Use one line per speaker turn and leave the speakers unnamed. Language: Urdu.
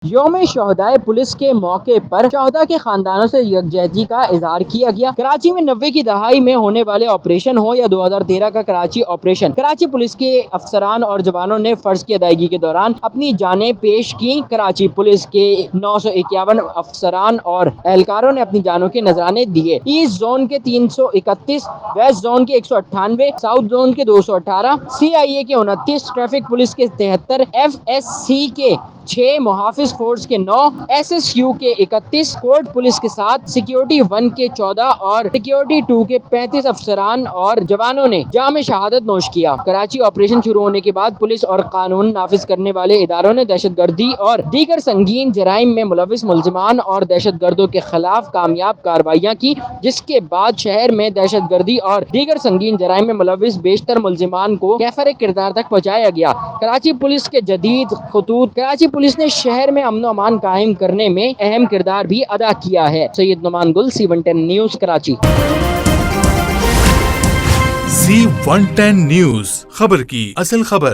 یوم شہدائے پولیس کے موقع پر شہدا کے خاندانوں سے یکجہتی کا اظہار کیا گیا۔ کراچی میں 90 کی دہائی میں ہونے والے آپریشن ہو یا 2013 کا کراچی آپریشن، کراچی پولیس کے افسران اور جوانوں نے فرض کی ادائیگی کے دوران اپنی جانیں پیش کی۔ کراچی پولیس کے 951 افسران اور اہلکاروں نے اپنی جانوں کے نذرانے دیے۔ ایسٹ زون کے 331، ویسٹ زون کے 198، ساؤتھ زون کے 218، CIA کے 29، ٹریفک پولیس کے 73، FSC کے 6، محافظ فورس کے 9، SSU کے 31، کوٹ پولیس کے 7، سیکیورٹی 1 کے 14 اور سیکیورٹی 2 کے 35 افسران اور جوانوں نے جام شہادت نوش کیا۔ کراچی آپریشن شروع ہونے کے بعد پولیس اور قانون نافذ کرنے والے اداروں نے دہشت گردی اور دیگر سنگین جرائم میں ملوث ملزمان اور دہشت گردوں کے خلاف کامیاب کارروائیاں کی، جس کے بعد شہر میں دہشت گردی اور دیگر سنگین جرائم میں ملوث بیشتر ملزمان کو کیفر کردار تک پہنچایا گیا۔ کراچی پولیس کے جدید خطوط: کراچی پولیس نے شہر میں امن و امان قائم کرنے میں اہم کردار بھی ادا کیا ہے۔ سید نعمان گل، C110 news, Karachi.
C110 news, خبر کی اصل خبر۔